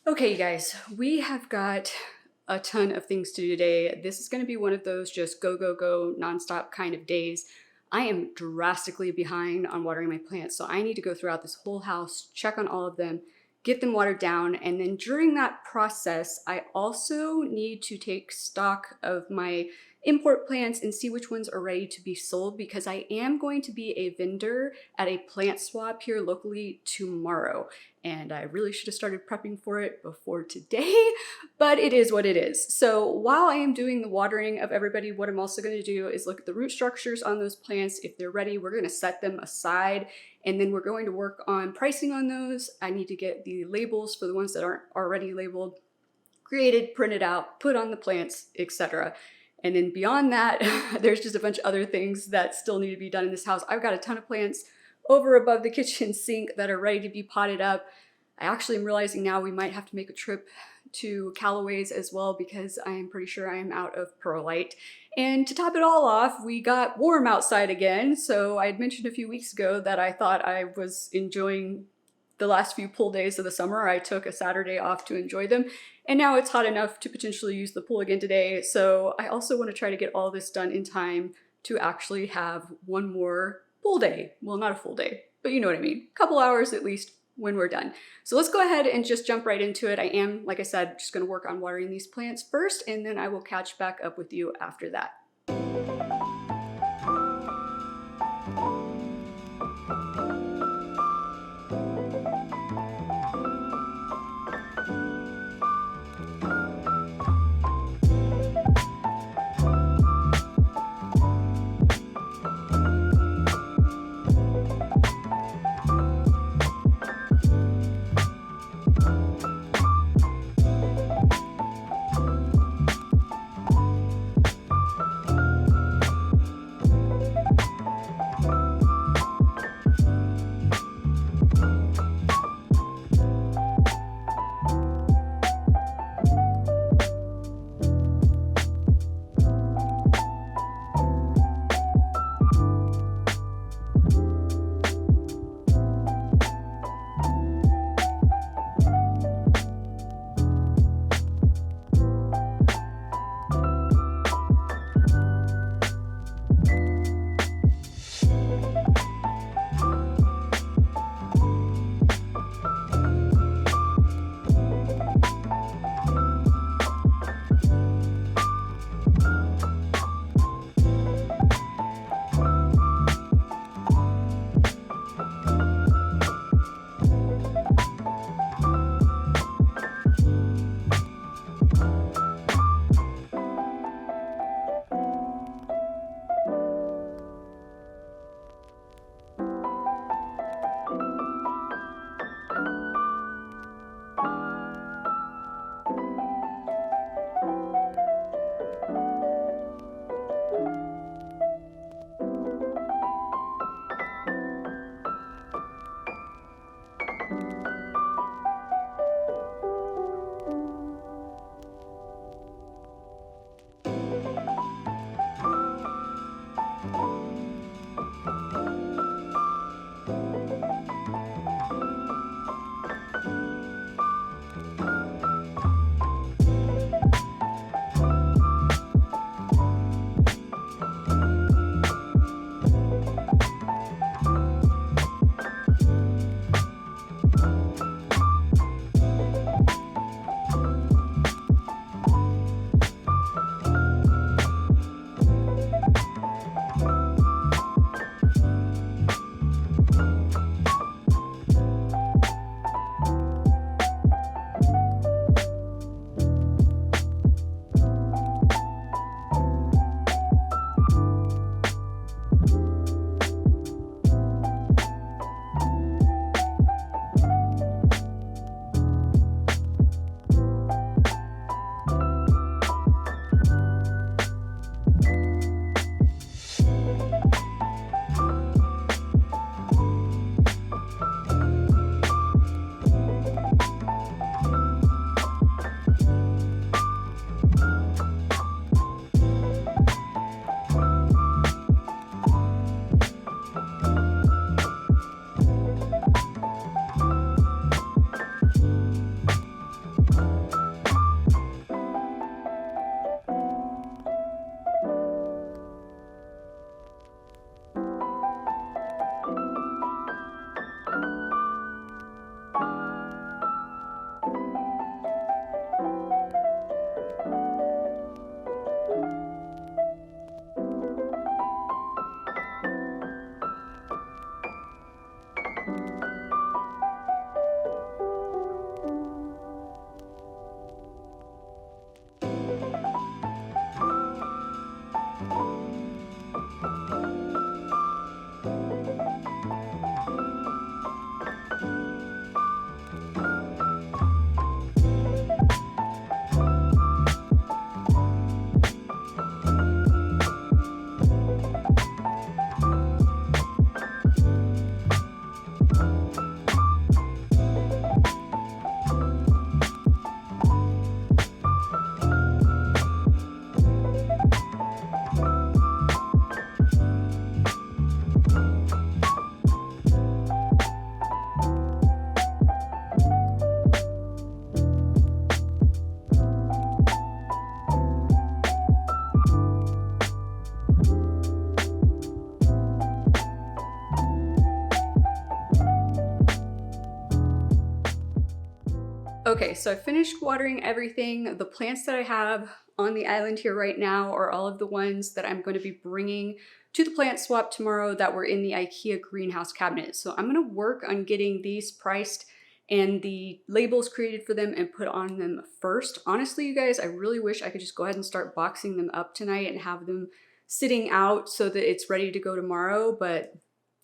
Okay, you guys, we have got a ton of things to do today. This is going to be one of those just go, go, go, nonstop kind of days. I am drastically behind on watering my plants, so I need to go throughout this whole house, check on all of them, get them watered down, and then during that process, I also need to take stock of my import plants and see which ones are ready to be sold because I am going to be a vendor at a plant swap here locally tomorrow. And I really should have started prepping for it before today, but it is what it is. So while I am doing the watering of everybody, what I'm also going to do is look at the root structures on those plants. If they're ready, we're going to set them aside, and then we're going to work on pricing on those. I need to get the labels for the ones that aren't already labeled created, printed out, put on the plants, etc. And then beyond that, there's just a bunch of other things that still need to be done in this house. I've got a ton of plants over above the kitchen sink that are ready to be potted up. I actually am realizing now we might have to make a trip to Callaway's as well because I am pretty sure I am out of perlite. And to top it all off, we got warm outside again. So I had mentioned a few weeks ago that I thought I was enjoying the last few pool days of the summer. I took a Saturday off to enjoy them. And now it's hot enough to potentially use the pool again today. So I also want to try to get all this done in time to actually have one more full day. Well, not a full day, but you know what I mean. A couple hours at least when we're done. So let's go ahead and just jump right into it. I am, like I said, just going to work on watering these plants first, and then I will catch back up with you after that. Okay, so I finished watering everything. The plants that I have on the island here right now are all of the ones that I'm going to be bringing to the plant swap tomorrow that were in the IKEA greenhouse cabinet. So I'm going to work on getting these priced and the labels created for them and put on them first. Honestly, you guys, I really wish I could just go ahead and start boxing them up tonight and have them sitting out so that it's ready to go tomorrow, but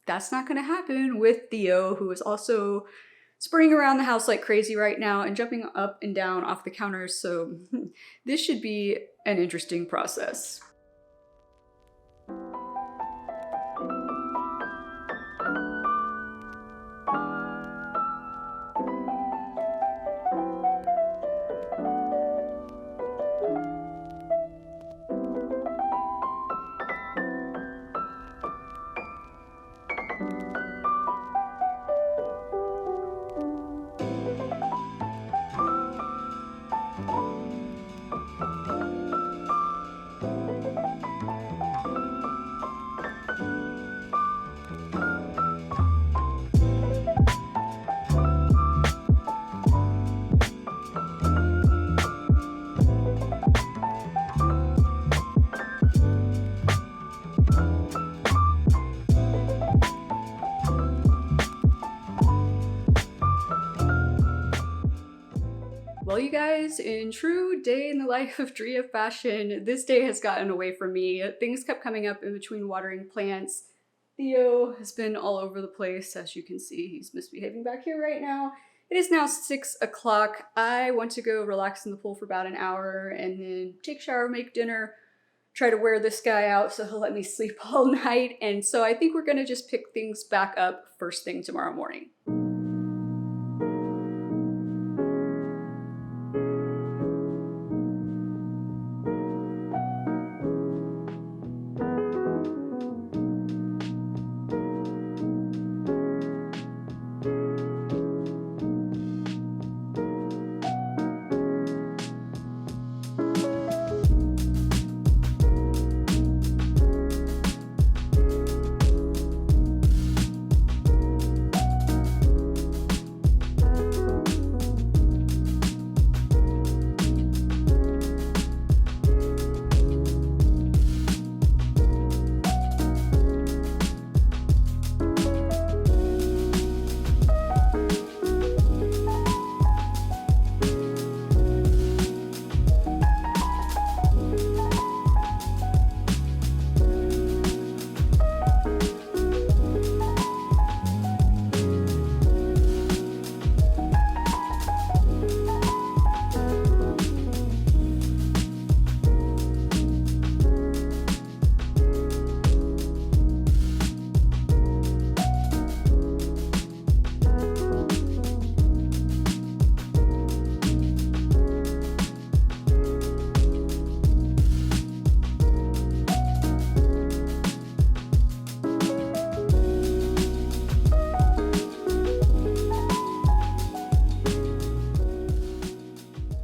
that's not going to happen with Theo, who is also sprinting around the house like crazy right now and jumping up and down off the counters, so this should be an interesting process. Well, you guys, in true day in the life of Drea fashion, this day has gotten away from me. Things kept coming up in between watering plants. Theo has been all over the place. As you can see, he's misbehaving back here right now. It is now 6 o'clock. I want to go relax in the pool for about an hour and then take a shower, make dinner, try to wear this guy out so he'll let me sleep all night. And so I think we're gonna just pick things back up first thing tomorrow morning.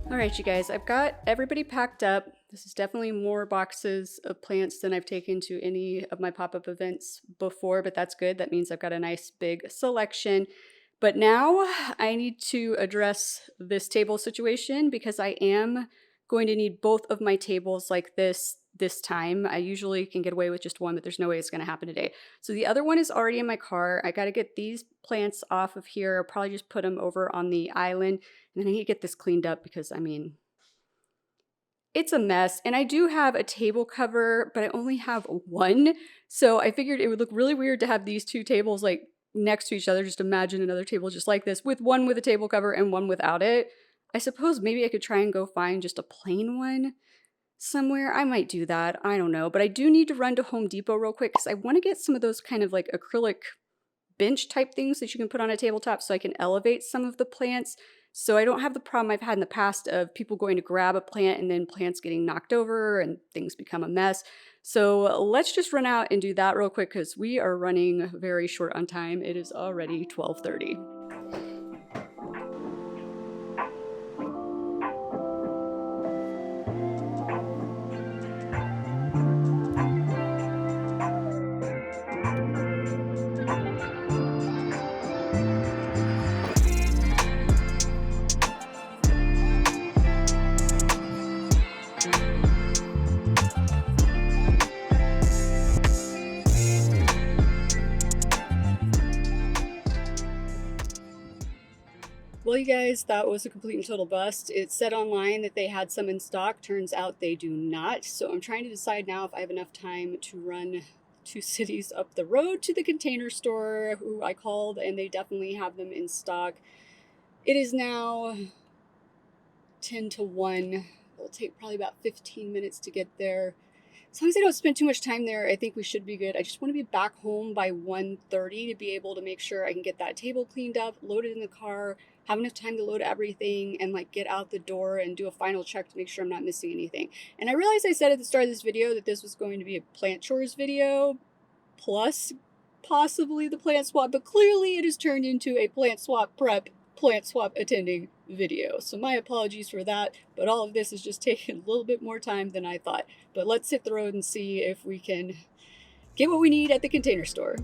All right, you guys, I've got everybody packed up. This is definitely more boxes of plants than I've taken to any of my pop-up events before, but that's good. That means I've got a nice big selection. But now I need to address this table situation because I am going to need both of my tables like this time. I usually can get away with just one, but there's no way it's going to happen today. So the other one is already in my car. I got to get these plants off of here. I'll probably just put them over on the island, and then I need to get this cleaned up because, I mean, it's a mess. And I do have a table cover, but I only have one. So I figured it would look really weird to have these two tables like next to each other. Just imagine another table just like this with one with a table cover and one without it. I suppose maybe I could try and go find just a plain one somewhere. I might do that. I don't know. But I do need to run to Home Depot real quick because I want to get some of those kind of like acrylic bench type things that you can put on a tabletop so I can elevate some of the plants. So I don't have the problem I've had in the past of people going to grab a plant and then plants getting knocked over and things become a mess. So let's just run out and do that real quick because we are running very short on time. It is already 12:30. Well, you guys, that was a complete and total bust. It said online that they had some in stock. Turns out they do not. So I'm trying to decide now if I have enough time to run 2 cities up the road to the Container Store, who I called, and they definitely have them in stock. It is now 10 to 1. It'll take probably about 15 minutes to get there. As long as I don't spend too much time there, I think we should be good. I just want to be back home by 1:30 to be able to make sure I can get that table cleaned up, loaded in the car, have enough time to load everything, and like get out the door and do a final check to make sure I'm not missing anything. And I realized I said at the start of this video that this was going to be a plant chores video, plus possibly the plant swap, but clearly it has turned into a plant swap prep, plant swap attending video. So my apologies for that, but all of this is just taking a little bit more time than I thought. But let's hit the road and see if we can get what we need at the Container Store.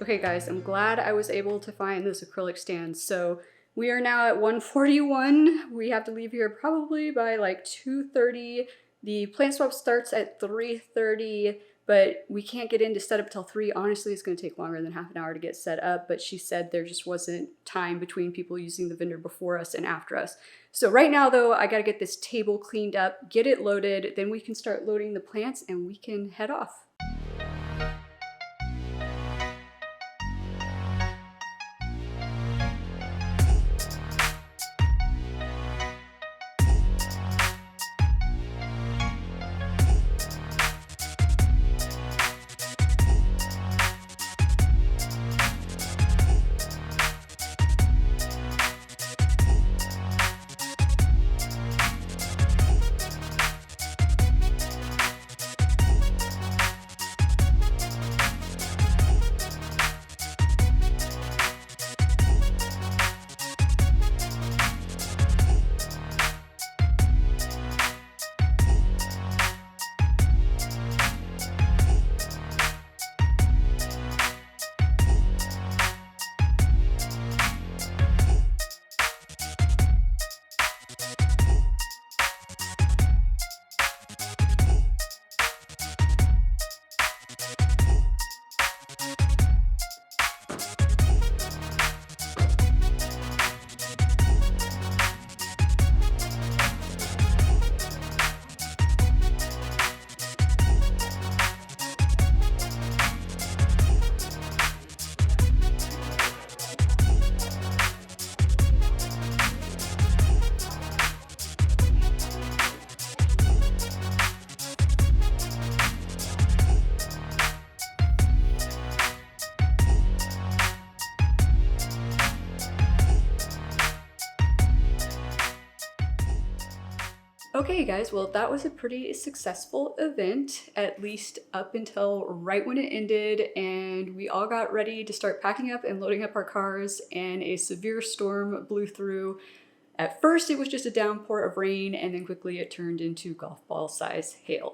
Okay guys, I'm glad I was able to find this acrylic stand. So we are now at 1:41. We have to leave here probably by like 2:30. The plant swap starts at 3:30, but we can't get in to set up till 3. Honestly, it's gonna take longer than half an hour to get set up, but she said there just wasn't time between people using the vendor before us and after us. So right now though, I gotta get this table cleaned up, get it loaded, then we can start loading the plants and we can head off. Okay guys, well that was a pretty successful event, at least up until right when it ended, and we all got ready to start packing up and loading up our cars, and a severe storm blew through. At first it was just a downpour of rain, and then quickly it turned into golf ball size hail.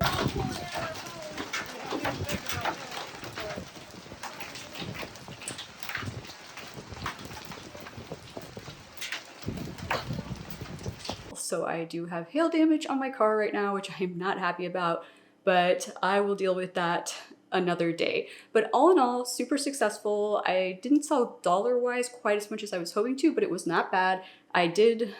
So I do have hail damage on my car right now, which I am not happy about, but I will deal with that another day. But all in all, super successful. I didn't sell dollar-wise quite as much as I was hoping to, but it was not bad. I did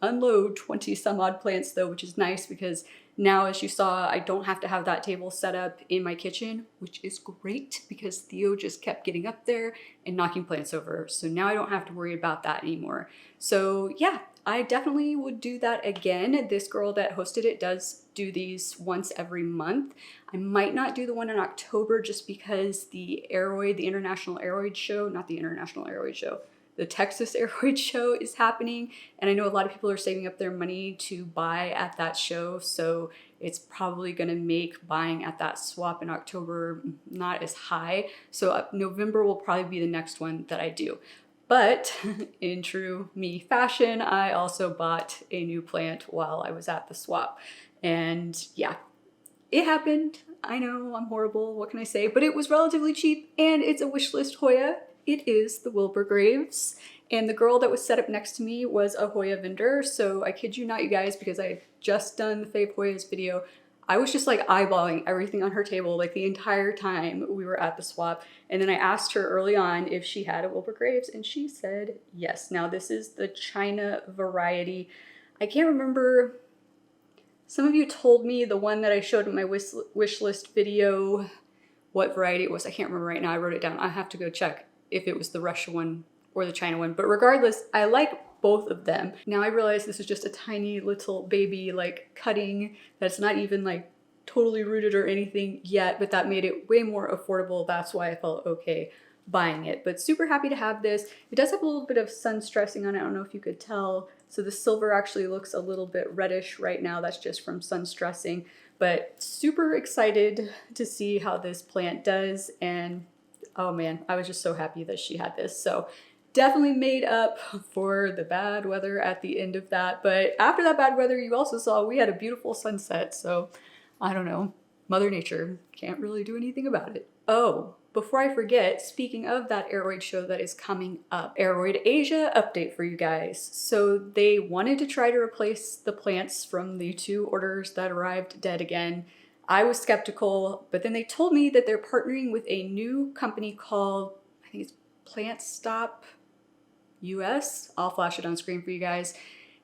unload 20 some odd plants though, which is nice because now, as you saw, I don't have to have that table set up in my kitchen, which is great because Theo just kept getting up there and knocking plants over. So now I don't have to worry about that anymore. So yeah, I definitely would do that again. This girl that hosted it does do these once every month. I might not do the one in October just because the Aroid, the International Aroid Show, not the International Aroid Show, the Texas Aroid Show is happening. And I know a lot of people are saving up their money to buy at that show. So it's probably gonna make buying at that swap in October not as high. So November will probably be the next one that I do. But in true me fashion, I also bought a new plant while I was at the swap. And yeah, it happened. I know I'm horrible, what can I say? But it was relatively cheap and it's a Wishlist Hoya. It is the Wilbur Graves. And the girl that was set up next to me was a Hoya vendor. So I kid you not, you guys, because I had just done the Fave Hoyas video, I was just like eyeballing everything on her table like the entire time we were at the swap. And then I asked her early on if she had a Wilbur Graves and she said yes. Now this is the China variety. I can't remember, some of you told me the one that I showed in my wish list video, what variety it was. I can't remember right now, I wrote it down. I have to go check if it was the Russia one or the China one. But regardless, I like both of them. Now I realize this is just a tiny little baby like cutting that's not even like totally rooted or anything yet, but that made it way more affordable. That's why I felt okay buying it. But super happy to have this. It does have a little bit of sun stressing on it. I don't know if you could tell. So the silver actually looks a little bit reddish right now. That's just from sun stressing, but super excited to see how this plant does. And oh man, I was just so happy that she had this. So definitely made up for the bad weather at the end of that. But after that bad weather, you also saw we had a beautiful sunset. So I don't know, Mother Nature can't really do anything about it. Oh, before I forget, speaking of that Aroid show that is coming up, Aroid Asia update for you guys. So they wanted to try to replace the plants from the 2 orders that arrived dead again. I was skeptical, but then they told me that they're partnering with a new company called, I think it's Plant Stop US. I'll flash it on screen for you guys.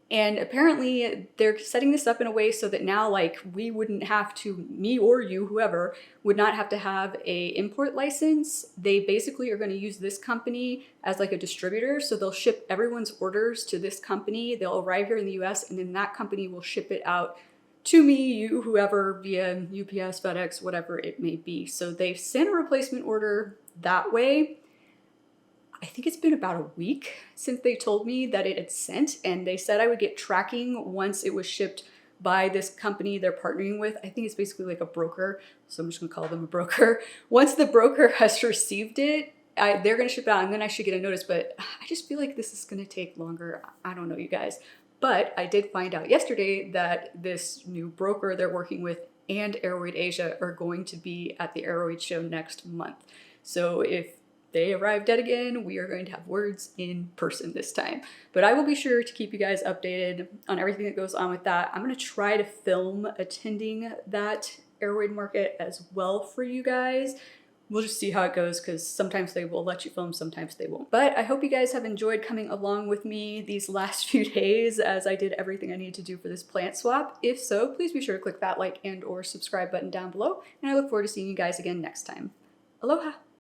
And apparently they're setting this up in a way so that now like we wouldn't have to, me or you, whoever, would not have to have a import license. They basically are going to use this company as like a distributor. So they'll ship everyone's orders to this company. They'll arrive here in the US and then that company will ship it out to me, you, whoever, via UPS, FedEx, whatever it may be. So they've sent a replacement order that way. I think it's been about a week since they told me that it had sent, and they said I would get tracking once it was shipped by this company they're partnering with. I think it's basically like a broker, so I'm just gonna call them a broker. Once the broker has received it, they're gonna ship it out and then I should get a notice, but I just feel like this is gonna take longer. I don't know, you guys. But I did find out yesterday that this new broker they're working with and Aroid Asia are going to be at the Aroid show next month. So if they arrive dead again, we are going to have words in person this time. But I will be sure to keep you guys updated on everything that goes on with that. I'm gonna try to film attending that Aroid market as well for you guys. We'll just see how it goes because sometimes they will let you film, sometimes they won't. But I hope you guys have enjoyed coming along with me these last few days as I did everything I needed to do for this plant swap. If so, please be sure to click that like and or subscribe button down below. And I look forward to seeing you guys again next time. Aloha!